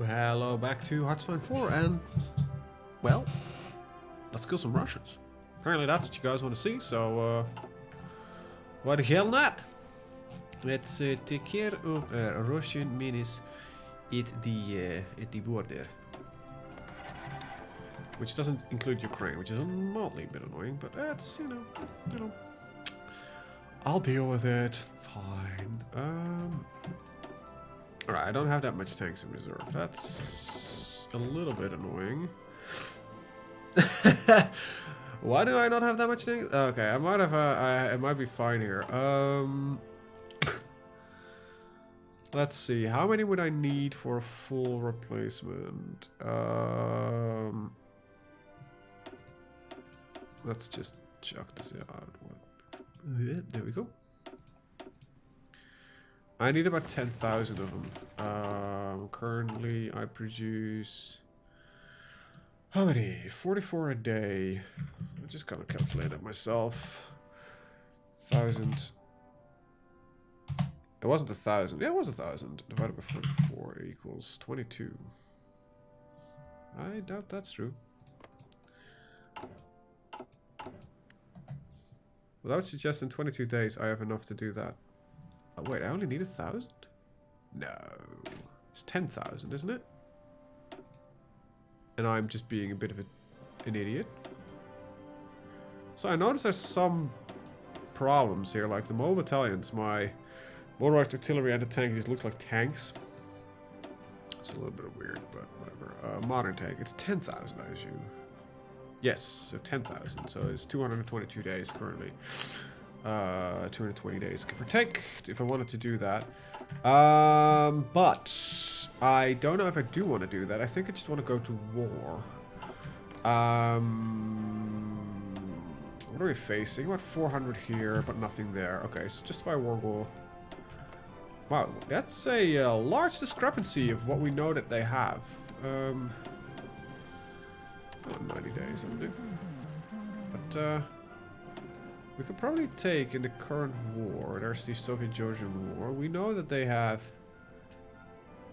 Hello, back to HoI4, and, well, let's kill some Russians. Apparently that's what you guys want to see, so, why the hell not? Let's take care of Russian menace at the border. Which doesn't include Ukraine, which is a mildly bit annoying, but that's, you know, I'll deal with it. Fine. Alright, I don't have that much tanks in reserve. That's a little bit annoying. Why do I not have that much tanks? Okay, I might have. I might be fine here. Let's see. How many would I need for a full replacement? Let's just chuck this out. There we go. I need about 10,000 of them. Currently, I produce... How many? 44 a day. I'm just gonna calculate it myself. 1,000. It wasn't 1,000. Yeah, it was 1,000. Divided by 44 equals 22. I doubt that's true. Well, that would suggest in 22 days I have enough to do that. Oh, wait, I only need 1,000? No. It's 10,000, isn't it? And I'm just being a bit of an idiot. So I noticed there's some problems here, like the mobile battalions, my motorized artillery and the tank just look like tanks. It's a little bit weird, but whatever. Modern tank, it's 10,000, I assume. Yes, so 10,000. So it's 222 days currently. 220 days, give or take, if I wanted to do that. But I don't know if I do want to do that. I think I just want to go to war. What are we facing? About 400 here, but nothing there. Okay, so justify war goal. Wow, that's a large discrepancy of what we know that they have. 90 days, I think. But, we could probably take in the current war, there's the Soviet-Georgian war. We know that they have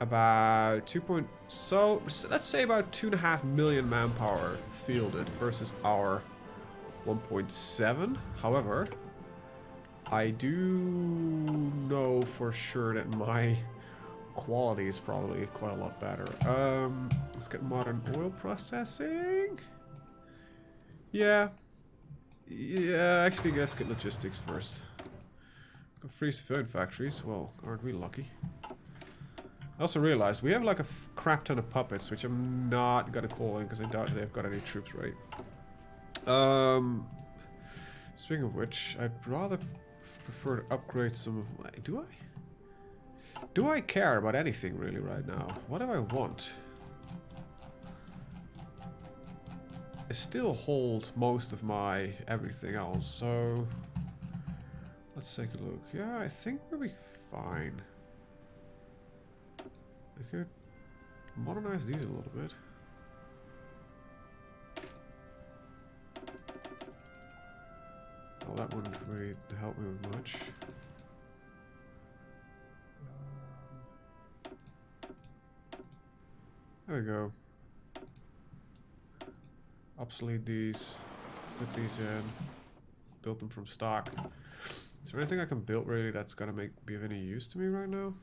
about so let's say about 2.5 million manpower fielded versus our 1.7. However, I do know for sure that my quality is probably quite a lot better. Let's get modern oil processing. Yeah, actually, let's get logistics first. Got free civilian factories. Well, aren't we lucky? I also realized we have like a crap ton of puppets, which I'm not gonna call in because I doubt they've got any troops ready. Speaking of which, I'd rather prefer to upgrade some of my... Do I care about anything really right now? What do I want? I still hold most of my everything else, so let's take a look. Yeah, I think we'll be fine. I could modernize these a little bit. Well, that wouldn't really help me with much. There we go. Obsolete these, put these in, build them from stock. Is there anything I can build really that's gonna be of any use to me right now?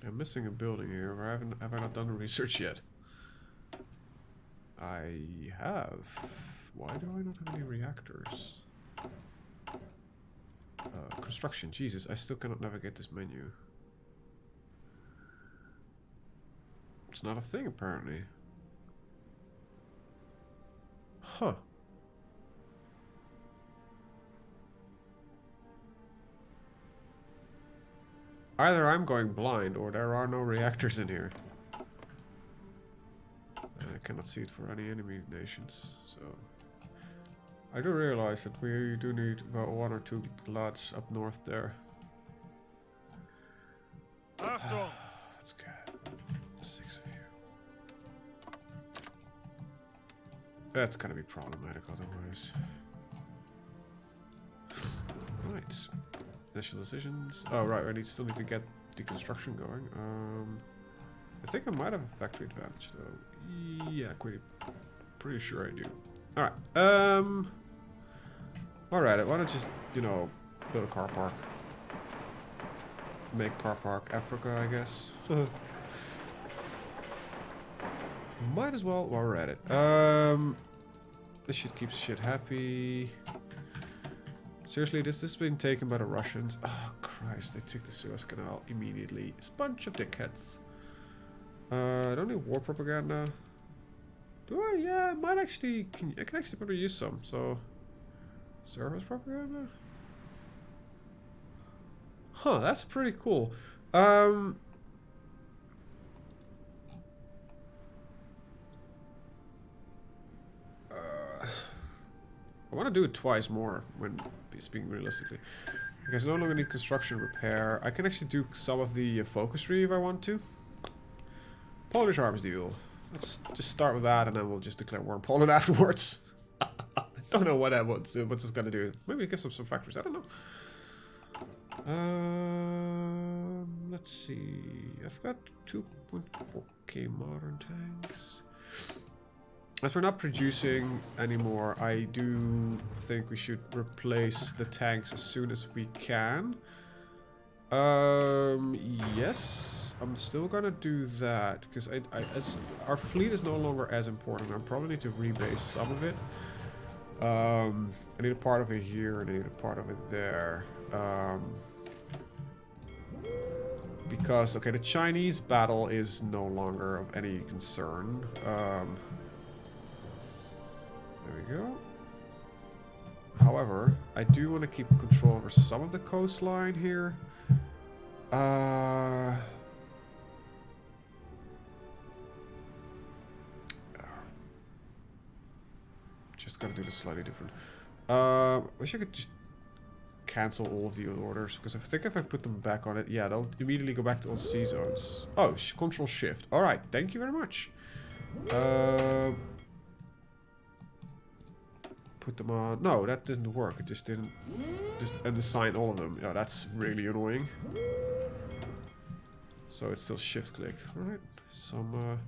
I'm missing a building here, or have I not done the research yet? I have. Why do I not have any reactors? Construction, Jesus, I still cannot navigate this menu. It's not a thing, apparently. Huh. Either I'm going blind, or there are no reactors in here. And I cannot see it for any enemy nations, so... I do realize that we do need about 1 or 2 lots up north there. That's good. 6 of you. That's gonna be problematic otherwise. Right. Initial decisions. Oh, right. I still need to get the construction going. I think I might have a factory advantage though. Yeah, pretty sure I do. Alright. Alright, why not just, you know, build a car park. Make car park Africa, I guess. Might as well while we're at it. This should keep shit happy. Seriously, this has been taken by the Russians. Oh, Christ, they took the Suez Canal immediately. It's a bunch of dickheads. I don't need war propaganda. Do I? Yeah, I might actually... I can actually probably use some, so... Service propaganda? Huh, that's pretty cool. I want to do it twice more when speaking realistically. Because I no longer need construction repair. I can actually do some of the focusry if I want to. Polish arms deal. Let's just start with that and then we'll just declare war on Poland afterwards. I don't know what what's this gonna do. Maybe it gives them some factories. I don't know. Let's see. I've got 2.4k modern tanks. As we're not producing anymore, I do think we should replace the tanks as soon as we can. Yes, I'm still gonna do that because as our fleet is no longer as important. I probably need to rebase some of it. I need a part of it here and I need a part of it there. Because, okay, the Chinese battle is no longer of any concern. There we go. However, I do want to keep control over some of the coastline here. Just gotta do this slightly different. Wish I could just cancel all of the orders, because I think if I put them back on it, yeah, they'll immediately go back to all sea zones. Oh, Control Shift. All right, thank you very much. Put them on. No, that didn't work. It just didn't. Just unassign all of them. Yeah, that's really annoying. So it's still shift click. All right, some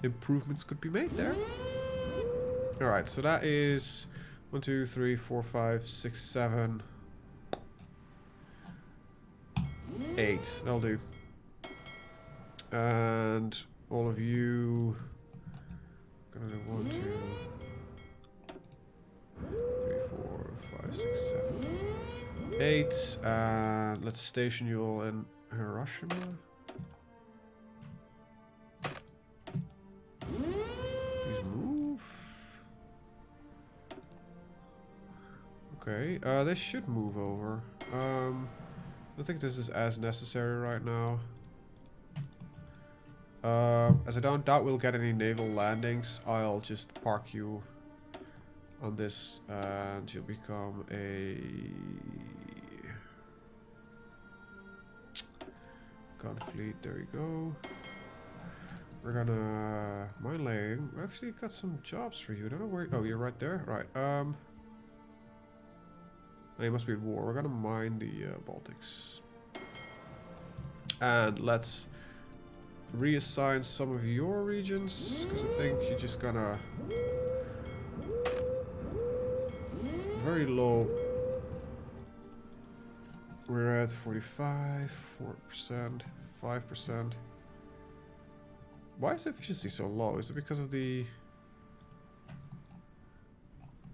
improvements could be made there. All right, so that is 1, 2, 3, 4, 5, 6, 7, 8. That'll do. And all of you. Gonna do 1, 2. 3, 4, 5, 6, 7, 8. And let's station you all in Hiroshima. Please move. Okay, this should move over. I don't think this is as necessary right now. As I don't doubt we'll get any naval landings, I'll just park you on this and you'll become a gun fleet. There you go. We're gonna mine laying. We actually got some jobs for you. I don't know where. Oh, you're right there. Right. Oh, you must be at war. We're gonna mine the Baltics, and let's reassign some of your regions because I think you're just gonna very low. We're at 45, 4%, 5%. Why is the efficiency so low? Is it because of the...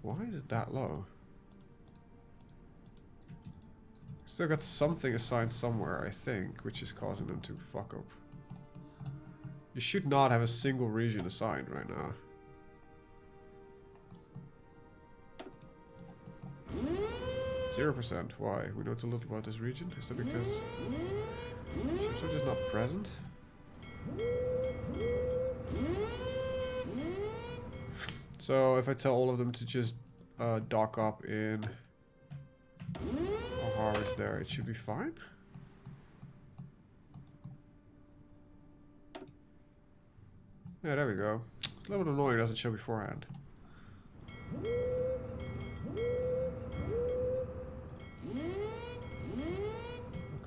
Why is it that low? Still got something assigned somewhere, I think, which is causing them to fuck up. You should not have a single region assigned right now. %. Why? We know it's a little about this region. Is that because ships are just not present? So if I tell all of them to just dock up in or harvest there, it should be fine. Yeah, there we go. It's a little bit annoying, it doesn't show beforehand.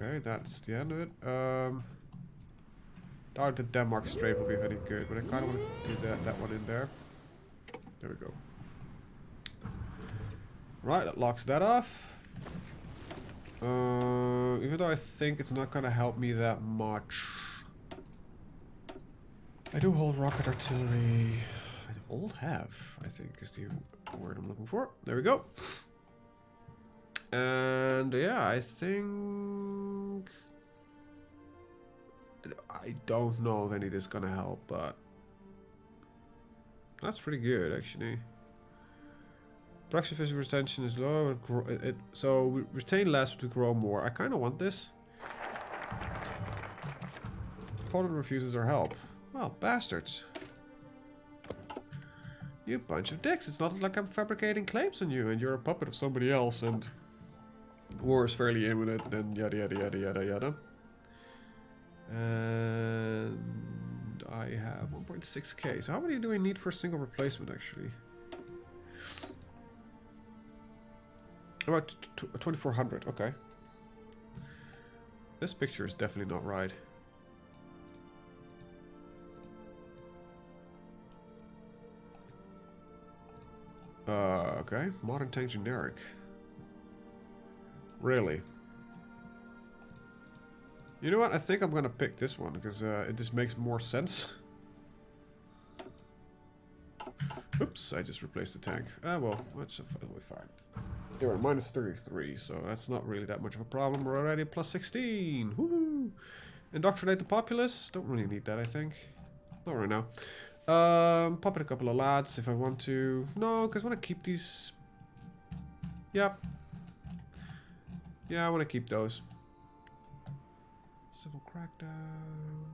Okay, that's the end of it. Doubt the Denmark Strait will be any good, but I kind of want to do that one in there. There we go. Right, that locks that off. Even though I think it's not gonna help me that much. I do hold rocket artillery. I hold have, I think, is the word I'm looking for. There we go. And yeah, I think... I don't know if any of this is gonna help, but... That's pretty good, actually. Production physical retention is low. So we retain less, but we grow more. I kind of want this. Opponent refuses our help. Well, bastards. You bunch of dicks. It's not like I'm fabricating claims on you and you're a puppet of somebody else and war is fairly imminent and yada yada yada yada yada. And I have 1.6k. So how many do I need for a single replacement actually? About 2400, okay. This picture is definitely not right. Okay. Modern tank generic. Really? You know what? I think I'm gonna pick this one because it just makes more sense. Oops, I just replaced the tank. Well, that's totally fine. They were at minus 33, so that's not really that much of a problem. We're already at plus 16. Woohoo! Indoctrinate the populace. Don't really need that, I think. Not right now. Pop in a couple of lads if I want to. No, because I want to keep these. Yeah. Yeah, I want to keep those. Civil crackdown.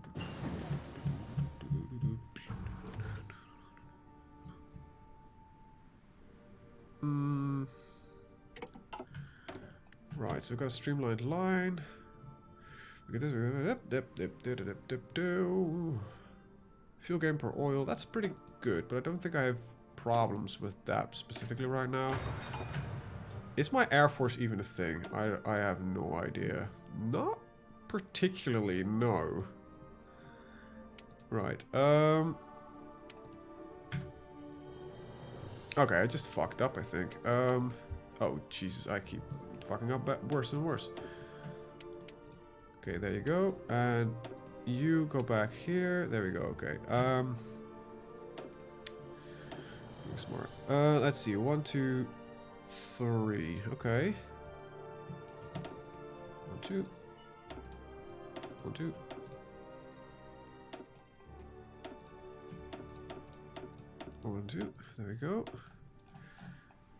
Right, so we've got a streamlined line. We get this. Fuel gain per oil. That's pretty good, but I don't think I have problems with that specifically right now. Is my Air Force even a thing? I have no idea. Not particularly, no. Right, okay, I just fucked up, I think. Oh, Jesus, I keep fucking up worse and worse. Okay, there you go. And you go back here. There we go, okay. Smart. Let's see. 1, 2, 3. Okay. 1, 2. 1, 2. One, two. There we go.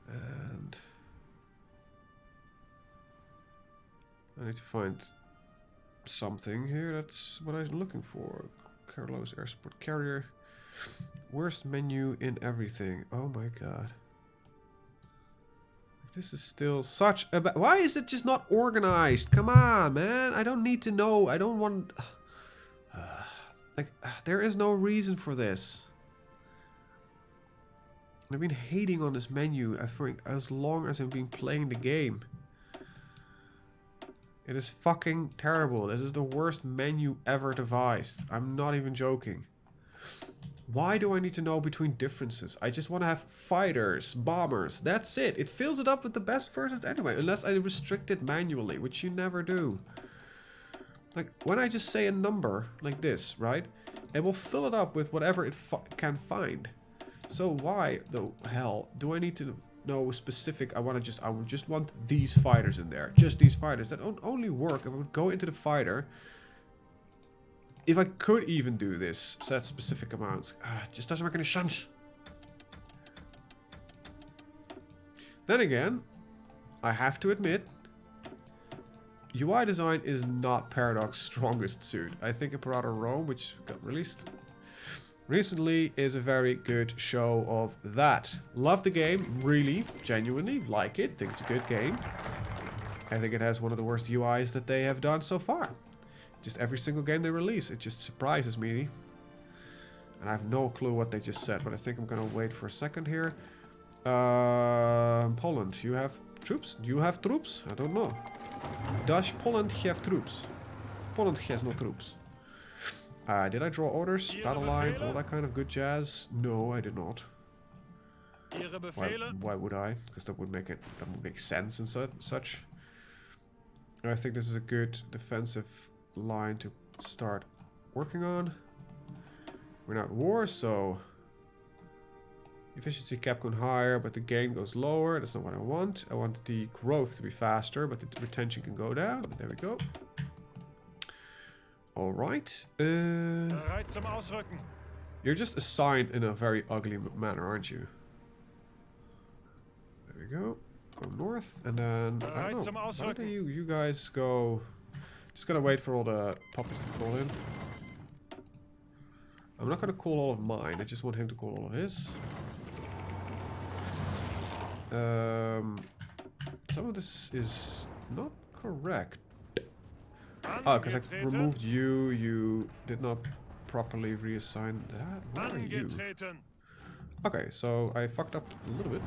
And I need to find something here. That's what I'm looking for. Carlos Air Support Carrier. Worst menu in everything. Oh my god. This is still such a bad... Why is it just not organized? Come on, man. I don't need to know. I don't want... there is no reason for this. I've been hating on this menu for as long as I've been playing the game. It is fucking terrible. This is the worst menu ever devised. I'm not even joking. Why do I need to know between differences? I just want to have fighters, bombers. That's it. It fills it up with the best versions anyway. Unless I restrict it manually, which you never do. Like, when I just say a number like this, right? It will fill it up with whatever it can find. So why the hell do I need to know specific? I would just want these fighters in there. Just these fighters. That would only work if I would go into the fighter. If I could even do this, set specific amounts. It just doesn't make any sense. Then again, I have to admit, UI design is not Paradox's strongest suit. I think Imperator Rome, which got released recently, is a very good show of that. Love the game, really, genuinely, like it, think it's a good game. I think it has one of the worst UIs that they have done so far. Just every single game they release, it just surprises me. And I have no clue what they just said, but I think I'm gonna wait for a second here. Poland, you have troops? Do you have troops? I don't know. Does Poland have troops? Poland has no troops. Did I draw orders, battle lines, all that kind of good jazz? No, I did not. Why would I? Because that would make sense and such. I think this is a good defensive line to start working on. We're not at war, so efficiency cap going higher, but the gain goes lower. That's not what I want. I want the growth to be faster, but the retention can go down. There we go. All right. You're just assigned in a very ugly manner, aren't you? There we go. Go north, and then I don't know. How do you guys go? Just gotta wait for all the puppies to call in. I'm not gonna call all of mine. I just want him to call all of his. Some of this is not correct. Oh, because I removed you. You did not properly reassign that. Where are you? Okay, so I fucked up a little bit.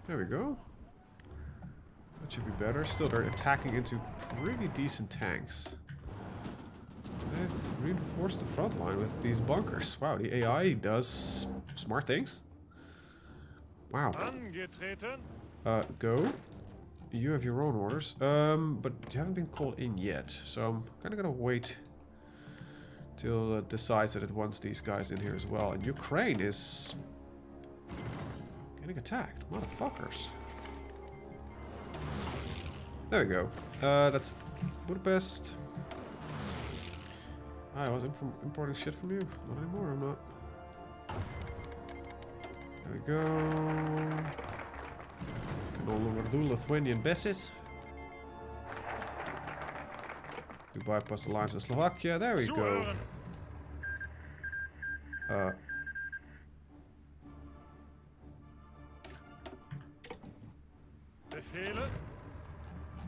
There we go. That should be better. Still, they're attacking into pretty decent tanks. They've reinforced the front line with these bunkers. Wow, the AI does smart things. Wow. Go. You have your own orders. But you haven't been called in yet. So I'm kind of gonna wait till it decides that it wants these guys in here as well. And Ukraine is getting attacked. Motherfuckers. There we go. That's Budapest. I was importing shit from you. Not anymore, I'm not. There we go. Can no longer do Lithuanian bases. You bypass the lines with Slovakia. There we go.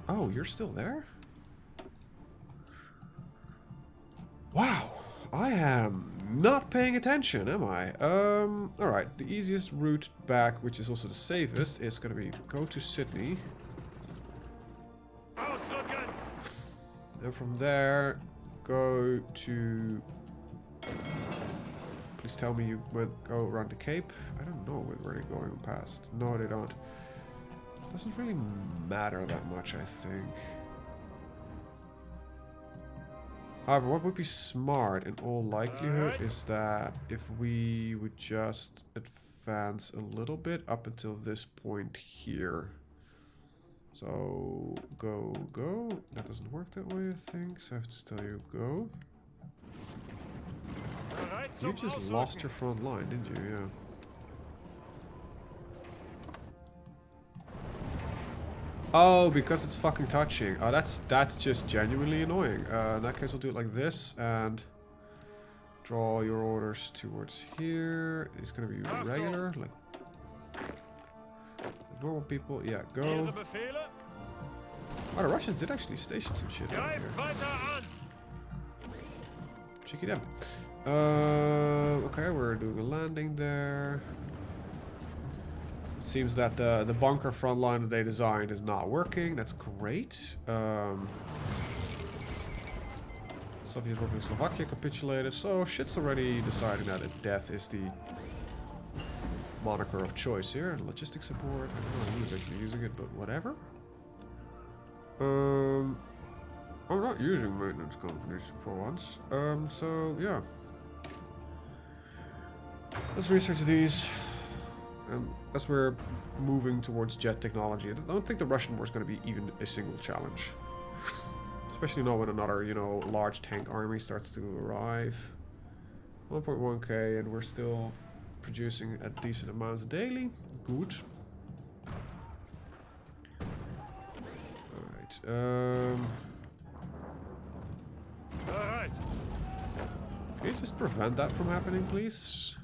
Oh, you're still there? Wow, I am not paying attention, am I? Alright, the easiest route back, which is also the safest, is gonna be go to Sydney. And from there, go to... Please tell me you go around the Cape. I don't know where they're going past. No, they don't. Doesn't really matter that much, I think. However, what would be smart in all likelihood is that if we would just advance a little bit up until this point here. So, go, go. That doesn't work that way, I think. So I have to tell you, go. You just lost your front line, didn't you? Yeah. Oh, because it's fucking touching. Oh, that's just genuinely annoying. In that case, I'll do it like this and draw your orders towards here. It's gonna be regular, like normal people. Yeah, go. Oh, the Russians did actually station some shit over here. Cheeky them. Okay, we're doing a landing there. It seems that the bunker front line that they designed is not working. That's great. Soviets working in Slovakia capitulated. So shit's already deciding that death is the moniker of choice here. Logistics support. I don't know who's actually using it, but whatever. I'm not using maintenance companies for once. So yeah. Let's research these. As we're moving towards jet technology, I don't think the Russian war is going to be even a single challenge. Especially not when another, you know, large tank army starts to arrive. 1.1k, and we're still producing at decent amounts daily. Good. Alright. Alright. Can you just prevent that from happening, please?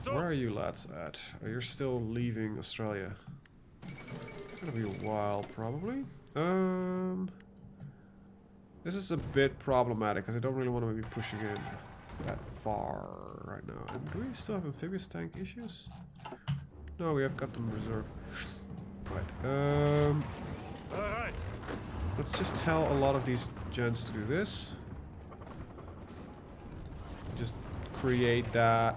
Where are you lads at? Oh, you're still leaving Australia. It's gonna be a while, probably. This is a bit problematic, because I don't really want to be pushing in that far right now. And do we still have amphibious tank issues? No, we have got them reserved. Right. Let's just tell a lot of these gens to do this. Just create that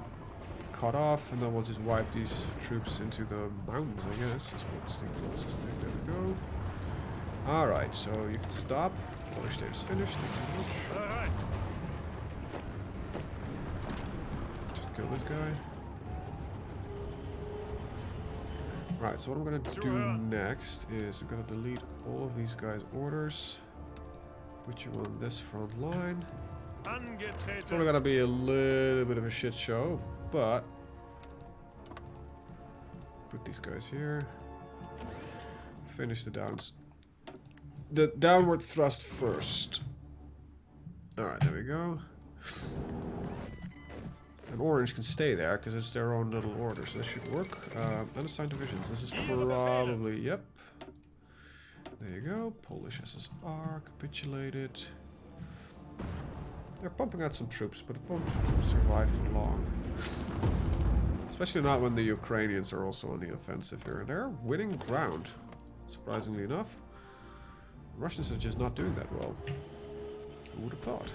cut off, and then we'll just wipe these troops into the mountains, I guess. Is what's the closest thing. There we go. Alright, so you can stop. Polish day is finished. Thank you very much. Just kill this guy. Right, so what I'm gonna do next is I'm gonna delete all of these guys' orders. Put you on this front line. It's probably gonna be a little bit of a shit show, but put these guys here. Finish the downward thrust first. Alright, there we go. And orange can stay there because it's their own little order, so this should work. Unassigned divisions. This is probably, yep. There you go. Polish SSR capitulated. They're pumping out some troops, but it won't survive for long. Especially not when the Ukrainians are also on the offensive here. And they're winning ground, surprisingly enough. The Russians are just not doing that well. Who would have thought?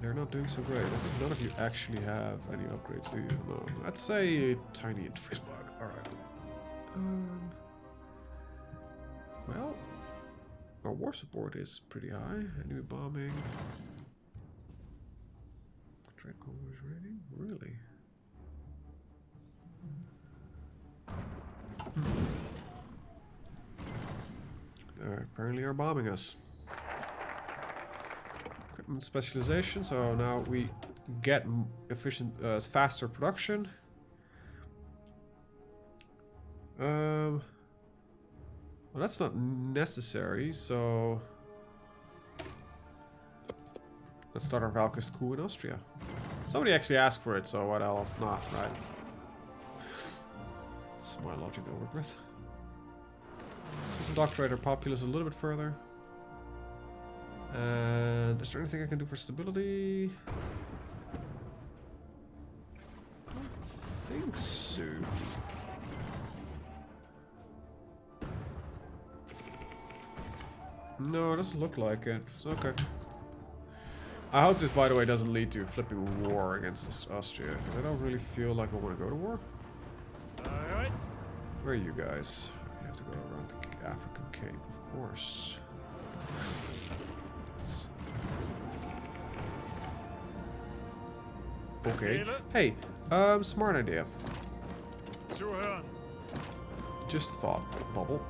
They're not doing so great. I think none of you actually have any upgrades, do you? No. I'd say a tiny infantry bug. Alright. Well, our war support is pretty high. Enemy bombing. Trade convoys raiding? Really? They apparently are bombing us. Equipment specialization, so now we get efficient, faster production. Well, that's not necessary, so let's start our Valkist coup in Austria. Somebody actually asked for it, so what else? Not, right? That's my logic to work with. Let's indoctrinate our populace a little bit further. And is there anything I can do for stability? I don't think so. No, it doesn't look like it. It's okay. I hope this, by the way, doesn't lead to a flipping war against Austria, because I don't really feel like I want to go to war. Alright. Where are you guys? You have to go around the African Cape, of course. Okay. Hey, smart idea. Just thought, Bubble.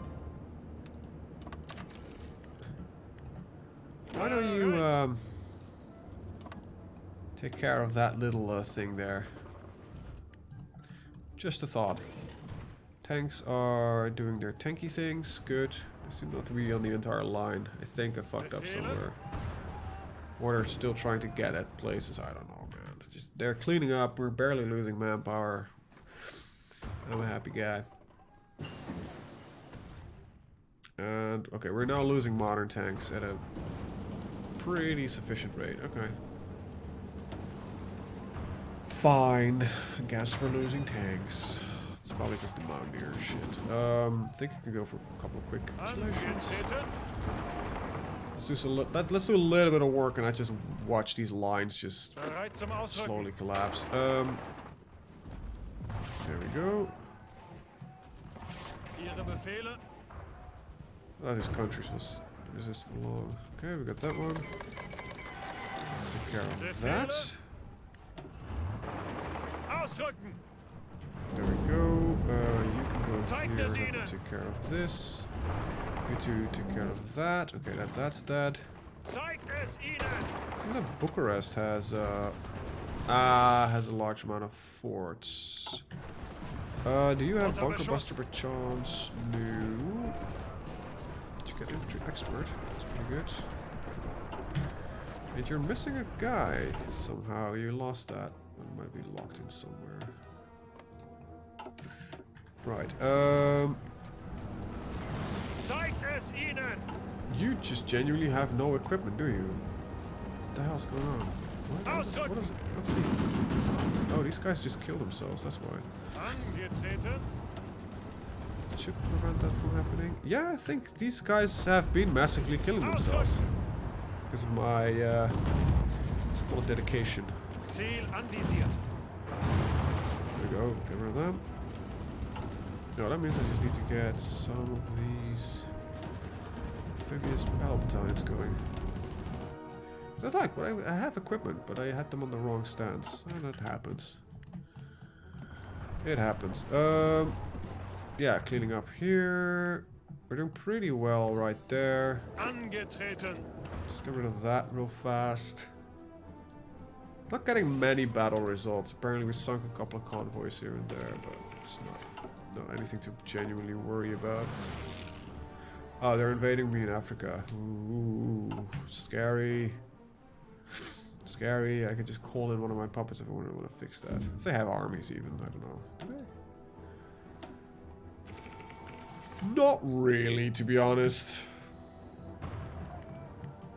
Why don't you, take care of that little, thing there? Just a thought. Tanks are doing their tanky things. Good. They seem not to be on the entire line. I think I fucked up somewhere. Or they're still trying to get at places. I don't know, man. Just they're cleaning up. We're barely losing manpower. I'm a happy guy. And okay, we're now losing modern tanks at a pretty sufficient rate. Okay. Fine. I guess we're losing tanks. It's probably because the Mountaineer shit. I think I can go for a couple of quick capitulations. Let's do a little bit of work and not just watch these lines just slowly collapse. There we go. Oh, these countries will resist for long. Okay, we got that one. Take care of that. There we go. You can go here and take care of this. You two take care of that. Okay, that's dead. Seems that Bucharest has a large amount of forts. Do you have bunker buster by chance? No. Did you get infantry expert? That's pretty good. And you're missing a guy somehow. You lost that. That might be locked in somewhere. Right. You just genuinely have no equipment, do you? What the hell's going on? What is it? What's the... Oh, these guys just killed themselves, that's why. should prevent that from happening. Yeah, I think these guys have been massively killing themselves because of my let's call it dedication. Ziel anvisiert. There we go. Get rid of them. No, that means I just need to get some of these amphibious battle battalions going. That's like, I have equipment, but I had them on the wrong stance. Oh, that happens. It happens. Yeah, cleaning up here. We're doing pretty well right there. Angetreten. Just get rid of that real fast. Not getting many battle results. Apparently we sunk a couple of convoys here and there, but it's not anything to genuinely worry about. Oh, they're invading me in Africa. Ooh, scary. Scary. I could just call in one of my puppets if I want to fix that. If they have armies even, I don't know. Do they? Not really, to be honest.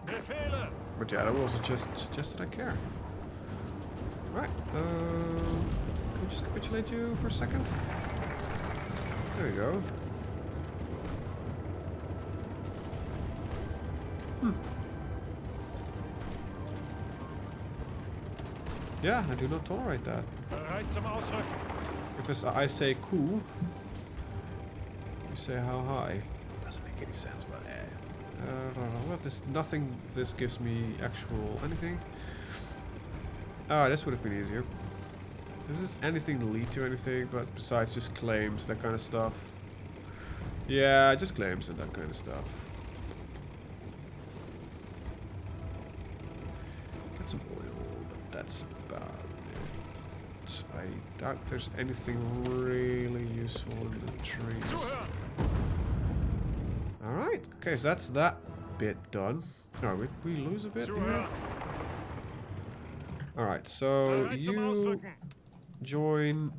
But yeah, that will also just that I care. Right. Can we just capitulate you for a second? There you go. Yeah, I do not tolerate that. If I say cool, you say how high. Doesn't make any sense, but well, there's nothing. This gives me actual anything. Ah, this would have been easier. Does this anything lead to anything, but besides just claims, that kind of stuff? Yeah, just claims and that kind of stuff. Get some oil, but that's about it. I doubt there's anything really useful in the trees. Alright, okay, so that's that bit done. Oh, we lose a bit here. Alright, so you join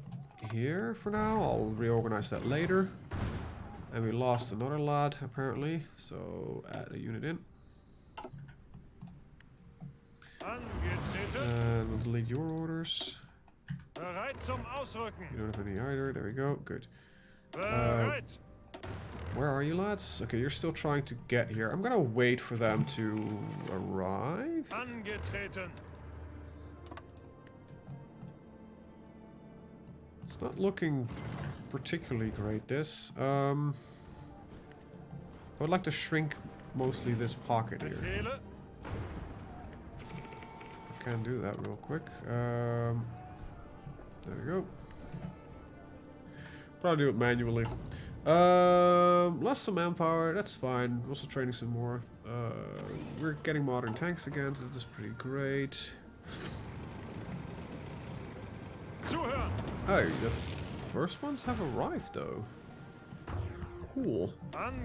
here for now. I'll reorganize that later. And we lost another lad, apparently. So add a unit in. And we'll delete your orders. You don't have any either. There we go. Good. Where are you, lads? Okay, you're still trying to get here. I'm gonna wait for them to arrive. It's not looking particularly great, this. I would like to shrink mostly this pocket here. I can do that real quick. There we go. Probably do it manually. Lost some manpower, that's fine. Also training some more. We're getting modern tanks again, so that's pretty great. Oh, the first ones have arrived though. Cool.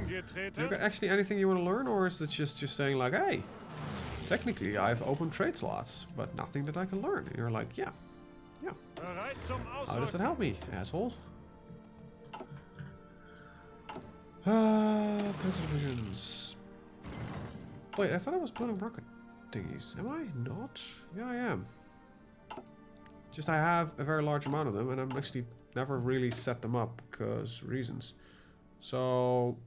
You got actually anything you want to learn, or is it just saying like, hey, technically I have open trade slots, but nothing that I can learn? And you're like, yeah. How does that help me, asshole? Pencil visions. Wait, I thought I was building rocket thingies. Am I not? Yeah, I am. Just I have a very large amount of them, and I'm actually never really set them up because reasons. So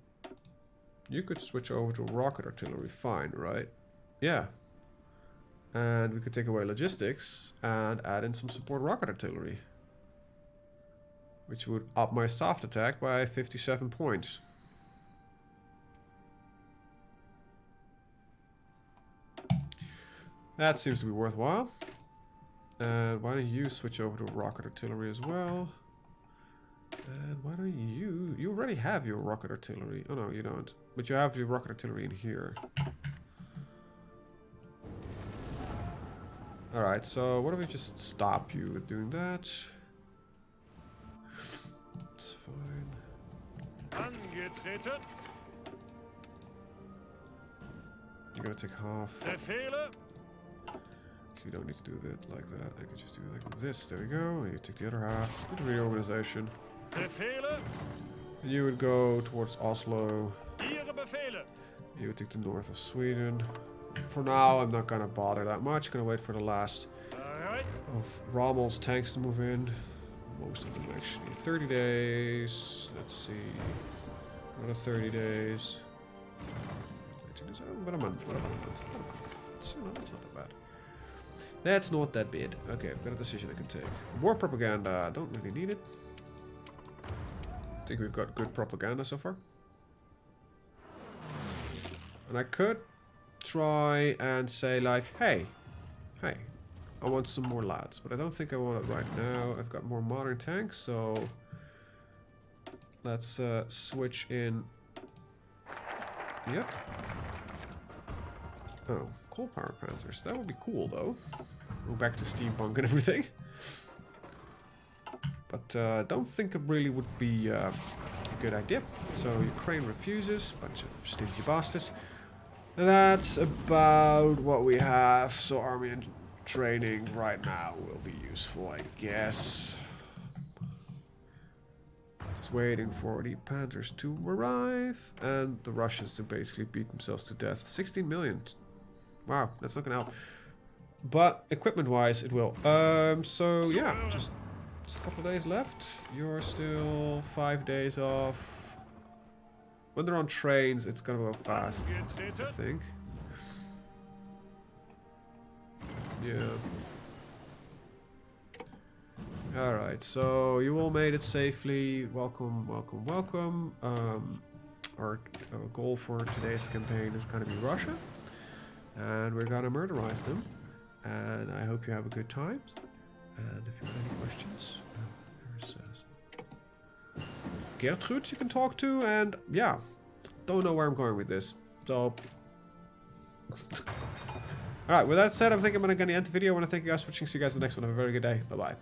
you could switch over to rocket artillery, fine, right? Yeah. And we could take away logistics and add in some support rocket artillery, which would up my soft attack by 57 points. That seems to be worthwhile. And why don't you switch over to rocket artillery as well? And why don't you already have your rocket artillery. Oh no, you don't. But you have your rocket artillery in here. Alright, so why don't we just stop you with doing that? It's fine. You're gonna take half. You don't need to do that like that. I can just do it like this. There we go. And you take the other half. Bit of reorganization. And you would go towards Oslo. You would take the north of Sweden. For now, I'm not gonna bother that much. Gonna wait for the last of Rommel's tanks to move in. Most of them actually. 30 days. Let's see. Another 30 days. What a month. What a month. That's not that bad. That's not that bad. Okay, I've got a decision I can take. War propaganda. Don't really need it. I think we've got good propaganda so far. And I could try and say like, hey, I want some more lads. But I don't think I want it right now. I've got more modern tanks, so let's switch in. Yep. Oh, coal power panzers. That would be cool, though. Go back to steampunk and everything. But don't think it really would be a good idea. So Ukraine refuses. Bunch of stingy bastards. That's about what we have. So army and training right now will be useful, I guess. Just waiting for the panzers to arrive. And the Russians to basically beat themselves to death. 16 million. Wow, that's not gonna help. But equipment-wise, it will. So yeah, just a couple of days left. You're still 5 days off. When they're on trains, it's gonna go fast, I think. Yeah. Alright, so you all made it safely. Welcome, welcome, welcome. Our goal for today's campaign is gonna be Russia. And we're gonna murderize them. And I hope you have a good time. And if you have any questions, there's Gertrude you can talk to. And yeah, don't know where I'm going with this. So, alright, with that said, I'm thinking I'm gonna end the video. I want to thank you guys for watching. See you guys in the next one. Have a very good day. Bye bye.